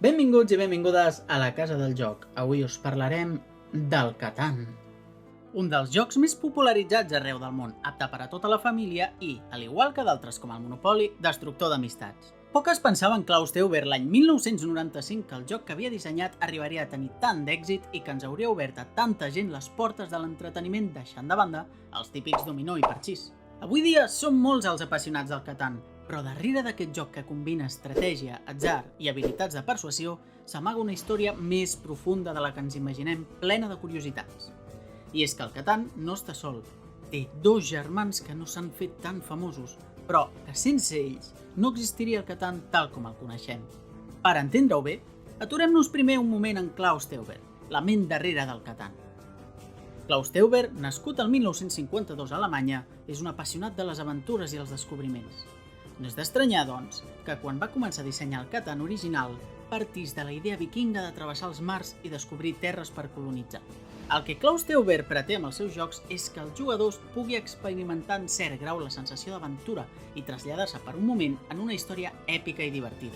Benvinguts i benvingudes a la Casa del Joc. Avui us parlarem del Catan. Un dels jocs més popularitzats arreu del món, apte per a tota la família i, al igual que d'altres com el Monopoly, destructor d'amistats. Poques pensaven Klaus Teuber l'any 1995 que el joc que havia dissenyat arribaria a tenir tant d'èxit i que ens hauria obert a tanta gent les portes de l'entreteniment deixant de banda els típics dominó i parxís. Avui dia són molts els apassionats del Catan, però darrere d'aquest joc que combina estratègia, atzar i habilitats de persuasió s'amaga una història més profunda de la que ens imaginem, plena de curiositats. I és que el Catan no està sol. Té dos germans que no s'han fet tan famosos, però que sense ells no existiria el Catan tal com el coneixem. Per entendre-ho bé, aturem-nos primer un moment en Klaus Teuber, la ment darrere del Catan. Klaus Teuber, nascut el 1952 a Alemanya, és un apassionat de les aventures i els descobriments. No és d'estranyar, doncs, que quan va començar a dissenyar el Catan original, partís de la idea vikinga de travessar els mars i descobrir terres per colonitzar. El que Klaus Teuber pretén amb els seus jocs és que els jugadors pugui experimentar en cert grau la sensació d'aventura i traslladar-se per un moment en una història èpica i divertida.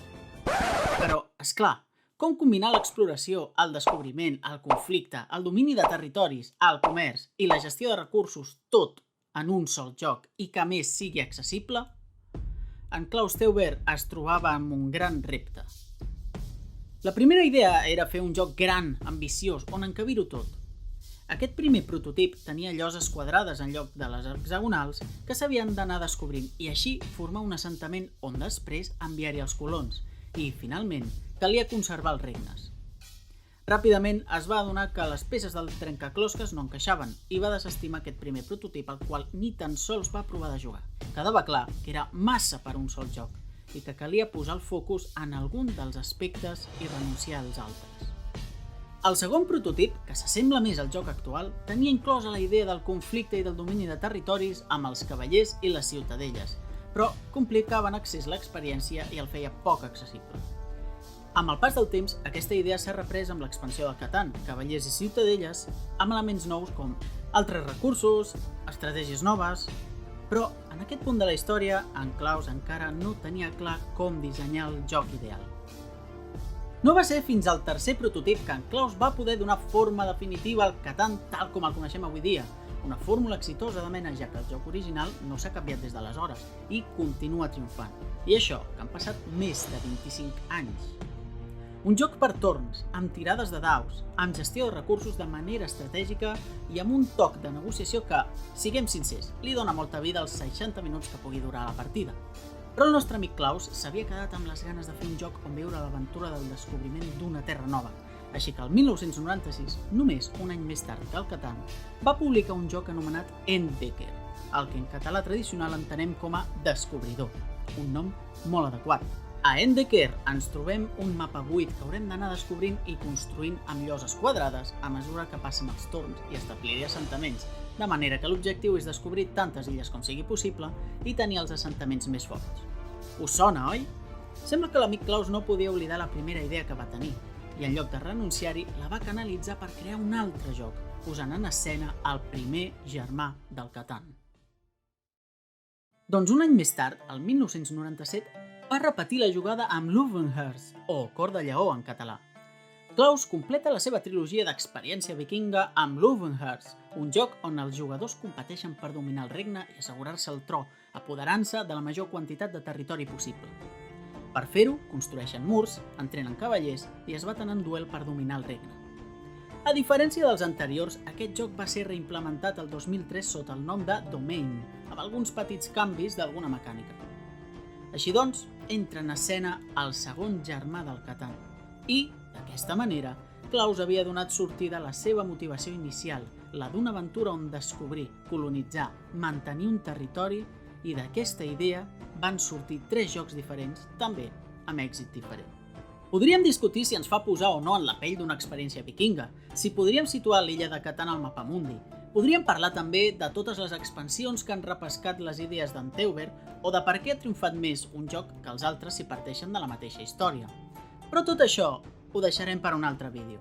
Però, és clar, com combinar l'exploració, el descobriment, el conflicte, el domini de territoris, el comerç i la gestió de recursos, tot en un sol joc i que a més sigui accessible? En Klaus Teuber es trobava amb un gran repte. La primera idea era fer un joc gran, ambiciós, on encabir-ho tot. Aquest primer prototip tenia lloses quadrades en lloc de les hexagonals que s'havien d'anar descobrint i així formar un assentament on després enviar-hi els colons i, finalment, calia conservar els regnes. Ràpidament es va adonar que les peces del trencaclosques no encaixaven i va desestimar aquest primer prototip al qual ni tan sols va provar de jugar. Quedava clar que era massa per un sol joc i que calia posar el focus en algun dels aspectes i renunciar als altres. El segon prototip, que s'assembla més al joc actual, tenia inclosa la idea del conflicte i del domini de territoris amb els cavallers i les ciutadelles, però complicava en accés l'experiència i el feia poc accessible. Amb el pas del temps, aquesta idea s'ha reprès amb l'expansió del Catan, cavallers i ciutadelles, amb elements nous com altres recursos, estratègies noves... Però, en aquest punt de la història, en Klaus encara no tenia clar com dissenyar el joc ideal. No va ser fins al tercer prototip que en Klaus va poder donar forma definitiva al Catan tal com el coneixem avui dia, una fórmula exitosa de mena ja que el joc original no s'ha canviat des d'aleshores i continua triomfant. I això, que han passat més de 25 anys. Un joc per torns, amb tirades de daus, amb gestió de recursos de manera estratègica i amb un toc de negociació que, siguem sincers, li dona molta vida als 60 minuts que pugui durar la partida. Però el nostre amic Klaus s'havia quedat amb les ganes de fer un joc on veure l'aventura del descobriment d'una terra nova, així que el 1996, només un any més tard que el Catan, va publicar un joc anomenat Entdecker, el que en català tradicional entenem com a Descobridor, un nom molt adequat. A Entdecker ens trobem un mapa buit que haurem d'anar descobrint i construint amb lloses quadrades a mesura que passen els torns i establir assentaments, de manera que l'objectiu és descobrir tantes illes com sigui possible i tenir els assentaments més forts. Us sona, oi? Sembla que l'amic Klaus no podia oblidar la primera idea que va tenir i en lloc de renunciar-hi la va canalitzar per crear un altre joc, posant en escena el primer germà del Catan. Doncs un any més tard, el 1997, va repetir la jugada amb Löwenherz, o Cor de Lleó en català. Klaus completa la seva trilogia d'experiència vikinga amb Löwenherz, un joc on els jugadors competeixen per dominar el regne i assegurar-se el tro, apoderant-se de la major quantitat de territori possible. Per fer-ho, construeixen murs, entrenen cavallers i es baten en duel per dominar el regne. A diferència dels anteriors, aquest joc va ser reimplementat el 2003 sota el nom de Domain, amb alguns petits canvis d'alguna mecànica. Així doncs, entra en escena el segon germà del Catan i, d'aquesta manera, Klaus havia donat sortida a la seva motivació inicial, la d'una aventura on descobrir, colonitzar, mantenir un territori i d'aquesta idea van sortir 3 jocs diferents, també amb èxit diferent. Podríem discutir si ens fa posar o no en la pell d'una experiència vikinga, si podríem situar l'illa de Catan al mapamundi. Podríem parlar també de totes les expansions que han repescat les idees d'en Teuber o de per què ha triomfat més un joc que els altres si parteixen de la mateixa història. Però tot això ho deixarem per un altre vídeo.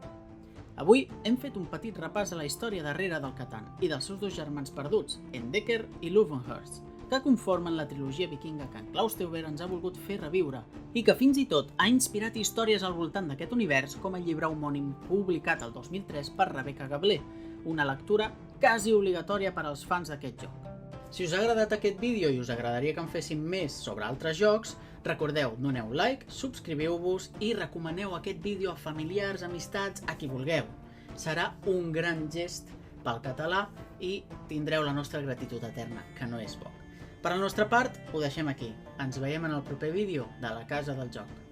Avui hem fet un petit repàs a la història darrere del Catan i dels seus dos germans perduts, Entdecker i Löwenherz, que conformen la trilogia vikinga que en Klaus Teuber ens ha volgut fer reviure i que fins i tot ha inspirat històries al voltant d'aquest univers com el llibre homònim publicat el 2003 per Rebecca Gablé, una lectura quasi obligatòria per als fans d'aquest joc. Si us ha agradat aquest vídeo i us agradaria que en féssim més sobre altres jocs, recordeu, doneu like, subscriviu-vos i recomaneu aquest vídeo a familiars, amistats, a qui vulgueu. Serà un gran gest pel català i tindreu la nostra gratitud eterna, que no és poc. Per la nostra part, ho deixem aquí. Ens veiem en el proper vídeo de la Casa del Joc.